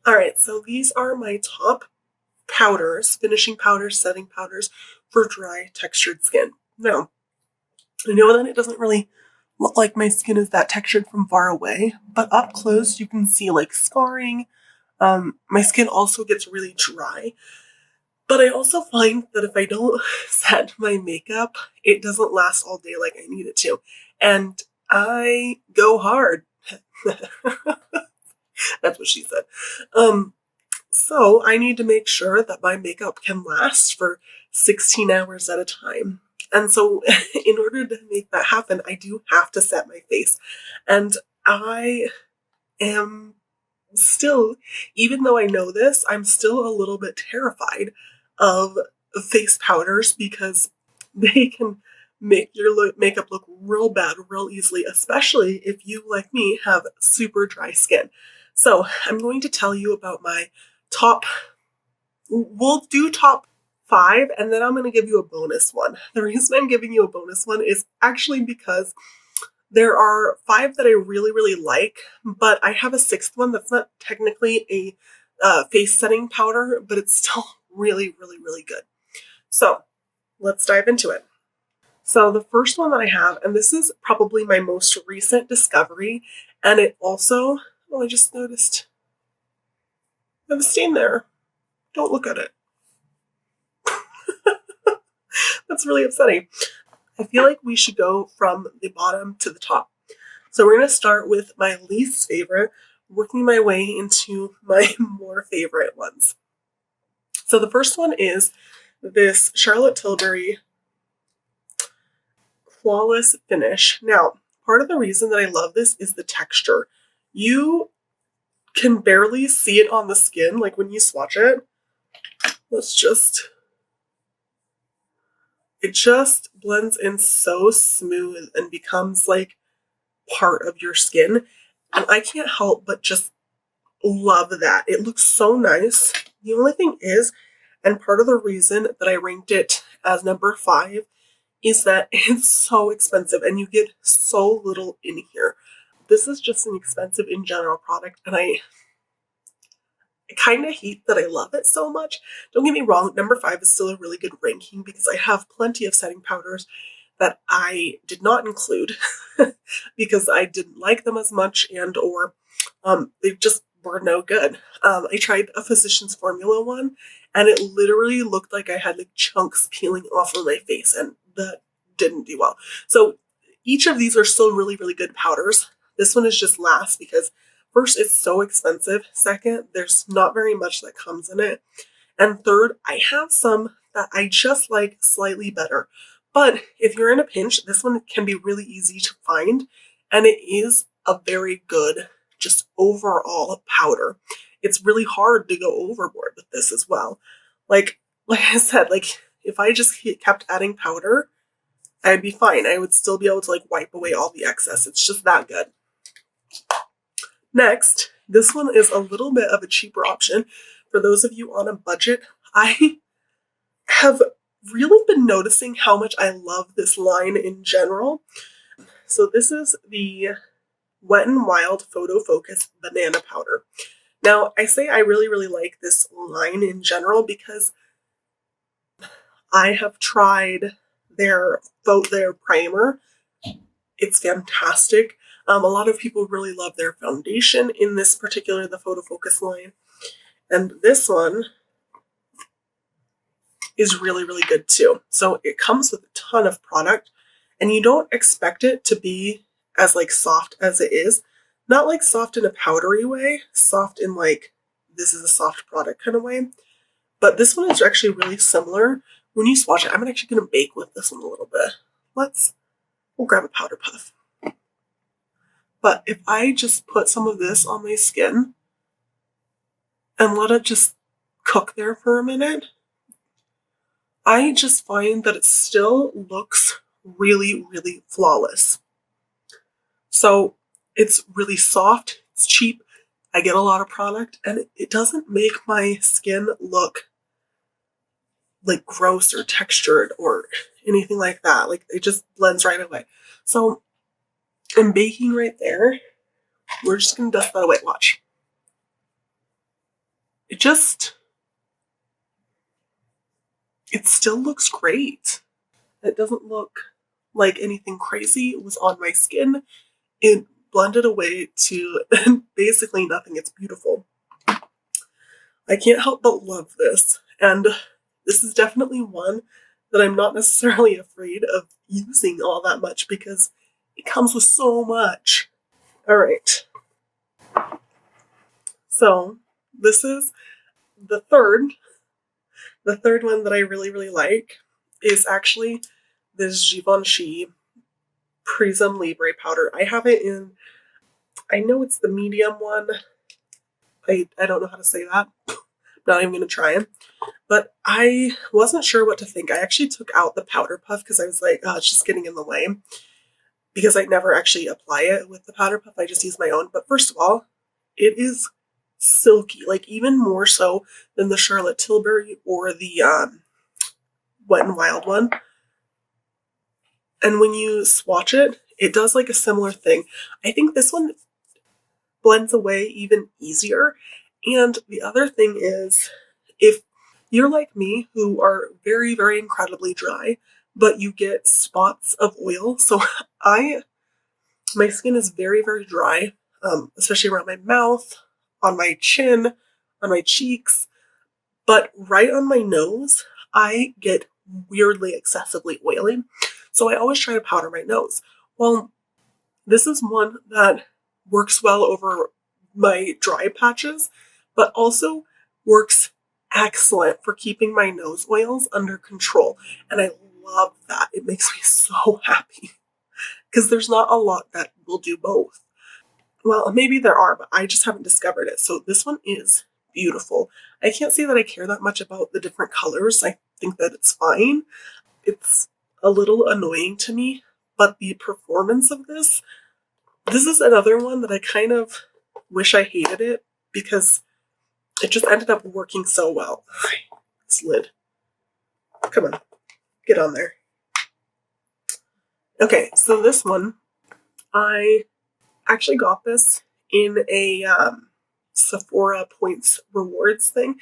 All right, so these are my top powders, finishing powders, setting powders for dry textured skin. Now, I know that it doesn't really look like my skin is that textured from far away, but up close you can see like scarring. My skin also gets really dry, but I also find that if I don't set my makeup, it doesn't last all day like I need it to. And I go hard. That's what she said. So I need to make sure that my makeup can last for 16 hours at a time. And so in order to make that happen, I do have to set my face. And I am still, even though I know this, I'm still a little bit terrified of face powders because they can make your makeup look real bad real easily, especially if you, like me, have super dry skin. So I'm going to tell you about my top, we'll do top 5, and then I'm going to give you a bonus one. The reason I'm giving you a bonus one is actually because there are 5 that I really, really like, but I have a 6th one that's not technically a face setting powder, but it's still really, really, really good. So let's dive into it. So the first one that I have, and this is probably my most recent discovery, and it also, oh, I just noticed I have a stain there. Don't look at it. That's really upsetting. I feel like we should go from the bottom to the top. So we're going to start with my least favorite, working my way into my more favorite ones. So the first one is this Charlotte Tilbury Flawless Finish. Now, part of the reason that I love this is the texture. You can barely see it on the skin, like when you swatch it. It just blends in so smooth and becomes like part of your skin. And I can't help but just love that. It looks so nice. The only thing is, and part of the reason that I ranked it as number 5 is that it's so expensive and you get so little in here. This is just an expensive in general product, and I kind of hate that I love it so much. Don't get me wrong, number 5 is still a really good ranking because I have plenty of setting powders that I did not include because I didn't like them as much and or they just were no good. I tried a Physicians Formula one and it literally looked like I had like chunks peeling off of my face, and that didn't do well. So each of these are still really, really good powders. This one is just last because first, it's so expensive. Second, there's not very much that comes in it. And third, I have some that I just like slightly better. But if you're in a pinch, this one can be really easy to find. And it is a very good, just overall powder. It's really hard to go overboard with this as well. Like I said, like if I just kept adding powder, I'd be fine. I would still be able to like wipe away all the excess. It's just that good. Next, this one is a little bit of a cheaper option for those of you on a budget. I have really been noticing how much I love this line in general. So this is the Wet n Wild Photo Focus Banana Powder. Now, I say I really, really like this line in general because I have tried their primer. It's fantastic. A lot of people really love their foundation in this particular, the Photo Focus line. And this one is really, really good too. So it comes with a ton of product and you don't expect it to be as like soft as it is. Not like soft in a powdery way, soft in like, this is a soft product kind of way. But this one is actually really similar. When you swatch it, I'm actually going to bake with this one a little bit. We'll grab a powder puff. But if I just put some of this on my skin and let it just cook there for a minute, I just find that it still looks really, really flawless. So it's really soft, it's cheap, I get a lot of product, and it doesn't make my skin look like gross or textured or anything like that. Like it just blends right away. So I'm baking right there. We're just gonna dust that away. Watch. it still looks great. It doesn't look like anything crazy was on my skin. It blended away to basically nothing. It's beautiful. I can't help but love this. And this is definitely one that I'm not necessarily afraid of using all that much because it comes with so much. All right. So this is the third one that I really, really like is actually this Givenchy Prism Libre powder. I have it in, I know it's the medium one. I don't know how to say that. Not even going to try it. But I wasn't sure what to think. I actually took out the powder puff because I was like, oh, it's just getting in the way. Because I never actually apply it with the powder puff. I just use my own. But first of all, it is silky. Like even more so than the Charlotte Tilbury or the Wet n Wild one. And when you swatch it, it does like a similar thing. I think this one blends away even easier. And the other thing is, if you're like me who are very, very incredibly dry, but you get spots of oil. So my skin is very, very dry, especially around my mouth, on my chin, on my cheeks. But right on my nose, I get weirdly excessively oily. So I always try to powder my nose. Well, this is one that works well over my dry patches, but also works excellent for keeping my nose oils under control. And I love that. It makes me so happy because there's not a lot that will do both. Well, maybe there are, but I just haven't discovered it. So this one is beautiful. I can't say that I care that much about the different colors. I think that it's fine. It's a little annoying to me, but the performance of this is another one that I kind of wish I hated it because it just ended up working so well. This lid. Come on, get on there. Okay, so this one, I actually got this in a Sephora Points Rewards thing.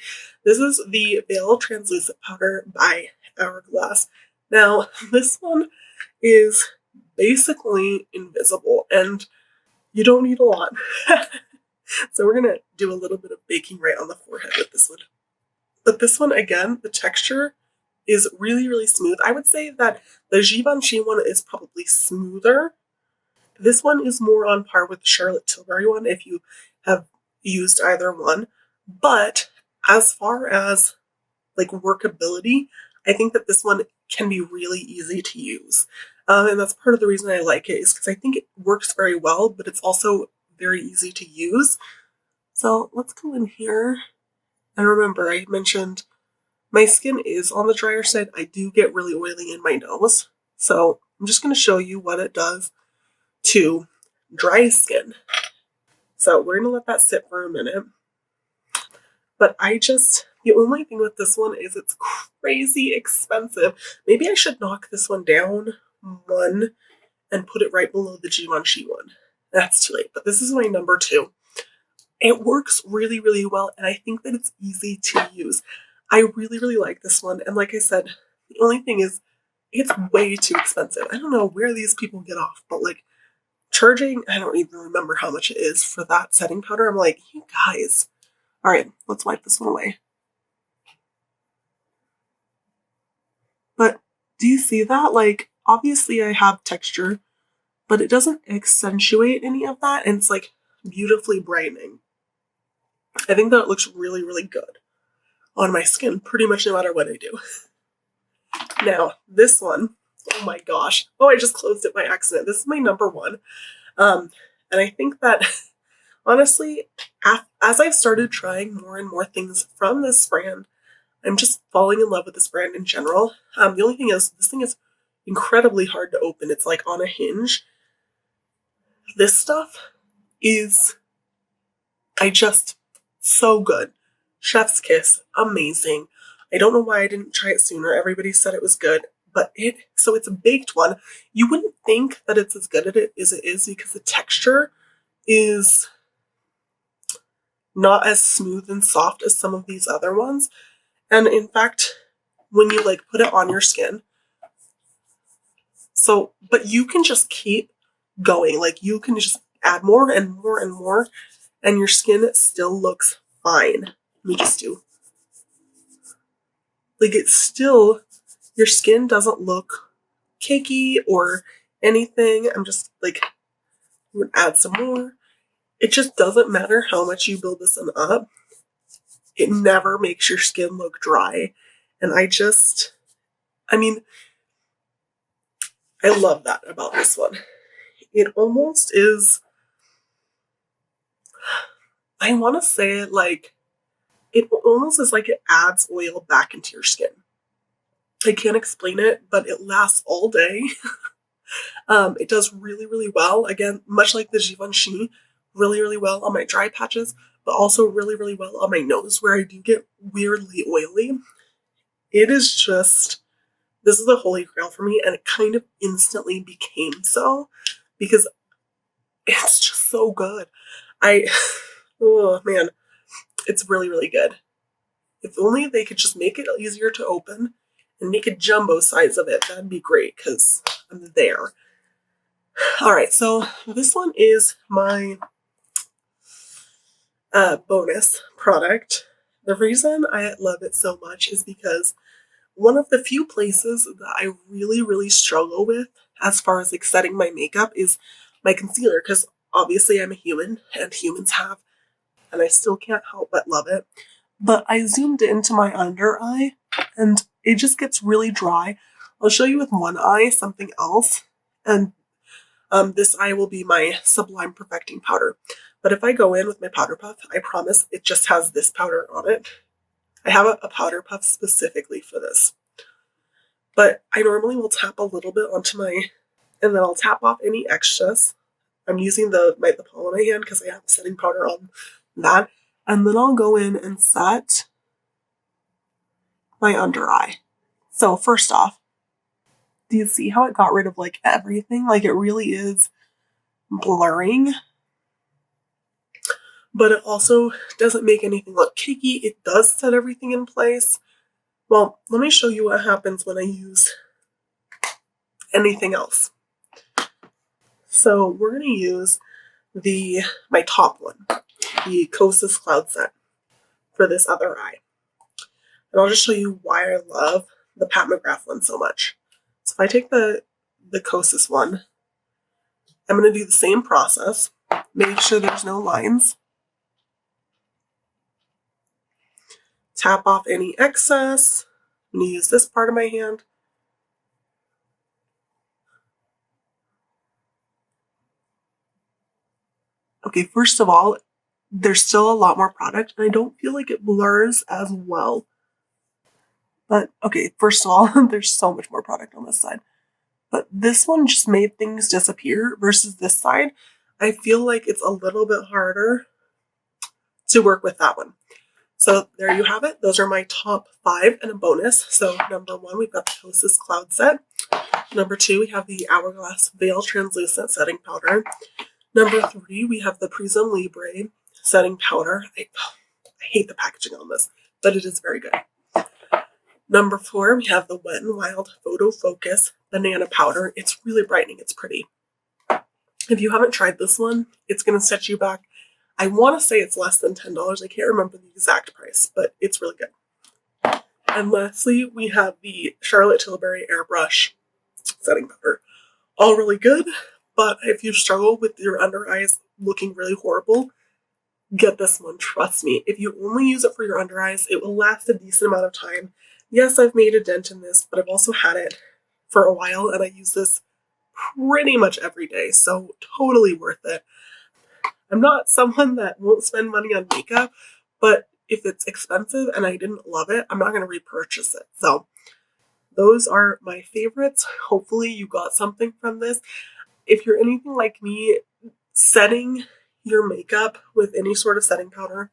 This is the Veil Translucent Powder by Hourglass. Now, this one is basically invisible, and you don't need a lot. So we're going to do a little bit of baking right on the forehead with this one. But this one, again, the texture is really, really smooth. I would say that the Givenchy one is probably smoother. This one is more on par with the Charlotte Tilbury one if you have used either one. But as far as like workability, I think that this one can be really easy to use. And that's part of the reason I like it is because I think it works very well, but it's also very easy to use. So let's go in here. And remember, I mentioned my skin is on the drier side. I do get really oily in my nose. So I'm just going to show you what it does to dry skin. So we're going to let that sit for a minute. But the only thing with this one is it's crazy expensive. Maybe I should knock this one down one and put it right below the Givenchy one. That's too late, but this is my number 2. It works really, really well, and I think that it's easy to use. I really, really like this one, and like I said, the only thing is it's way too expensive. I don't know where these people get off, but like charging, I don't even remember how much it is for that setting powder. I'm like, you guys. All right, let's wipe this one away. But do you see that? Like, obviously I have texture, but it doesn't accentuate any of that, and it's like beautifully brightening. I think that it looks really, really good on my skin, pretty much no matter what I do. Now, this one, oh my gosh. Oh, I just closed it by accident. This is my number 1. And I think that, honestly, as I've started trying more and more things from this brand, I'm just falling in love with this brand in general. The only thing is, this thing is incredibly hard to open. It's like on a hinge. This stuff is, so good. Chef's kiss, amazing. I don't know why I didn't try it sooner. Everybody said it was good, but so it's a baked one. You wouldn't think that it's as good as it is because the texture is not as smooth and soft as some of these other ones. And in fact, when you like put it on your skin, but you can just keep going. Like you can just add more and more and more, and your skin still looks fine. Let me just do. Like it's still, your skin doesn't look cakey or anything. I'm just like, I'm gonna add some more. It just doesn't matter how much you build this one up. It never makes your skin look dry. And I mean, I love that about this one. It almost is, I want to say it like, it almost is like it adds oil back into your skin. I can't explain it, but it lasts all day. It does really, really well. Again, much like the Givenchy, really, really well on my dry patches, but also really, really well on my nose where I do get weirdly oily. It is just, this is the holy grail for me, and it kind of instantly became so because it's just so good. Oh man, it's really, really good. If only they could just make it easier to open and make a jumbo size of it, that'd be great because I'm there. All right, so this one is my bonus product. The reason I love it so much is because one of the few places that I really, really struggle with as far as like setting my makeup is my concealer, because obviously I'm a human and humans have, and I still can't help but love it. But I zoomed into my under eye and it just gets really dry. I'll show you with one eye something else, and this eye will be my Sublime Perfecting Powder. But if I go in with my powder puff, I promise it just has this powder on it. I have a powder puff specifically for this. But I normally will tap a little bit onto and then I'll tap off any excess. I'm using the palm of my hand because I have setting powder on that. And then I'll go in and set my under eye. So first off, do you see how it got rid of like everything? Like it really is blurring. But it also doesn't make anything look cakey. It does set everything in place. Well, let me show you what happens when I use anything else. So we're going to use my top one, the Kosas Cloud Set, for this other eye. And I'll just show you why I love the Pat McGrath one so much. So if I take the Kosas one, I'm going to do the same process. Make sure there's no lines. Tap off any excess. I'm going to use this part of my hand. Okay, first of all, there's still a lot more product, and I don't feel like it blurs as well. But, okay, first of all, there's so much more product on this side. But this one just made things disappear versus this side. I feel like it's a little bit harder to work with that one. So there you have it. Those are my top 5 and a bonus. So number 1, we've got the Kosas Cloud Set. Number 2, we have the Hourglass Veil Translucent Setting Powder. Number 3, we have the Prism Libre Setting Powder. I hate the packaging on this, but it is very good. Number 4, we have the Wet n Wild Photo Focus Banana Powder. It's really brightening. It's pretty. If you haven't tried this one, it's going to set you back. I want to say it's less than $10. I can't remember the exact price, but it's really good. And lastly, we have the Charlotte Tilbury Airbrush Setting Powder. All really good, but if you struggle with your under eyes looking really horrible, get this one. Trust me. If you only use it for your under eyes, it will last a decent amount of time. Yes, I've made a dent in this, but I've also had it for a while, and I use this pretty much every day, so totally worth it. I'm not someone that won't spend money on makeup, but if it's expensive and I didn't love it, I'm not going to repurchase it. So those are my favorites. Hopefully you got something from this. If you're anything like me, setting your makeup with any sort of setting powder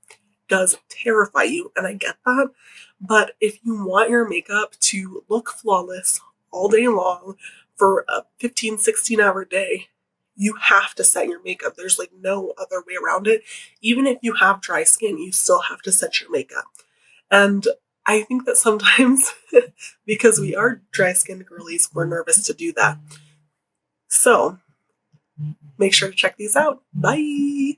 does terrify you, and I get that. But if you want your makeup to look flawless all day long for a 15, 16-hour day, You have to set your makeup. There's like no other way around it. Even if you have dry skin, you still have to set your makeup. And I think that sometimes, because we are dry skinned girlies, we're nervous to do that. So make sure to check these out. Bye.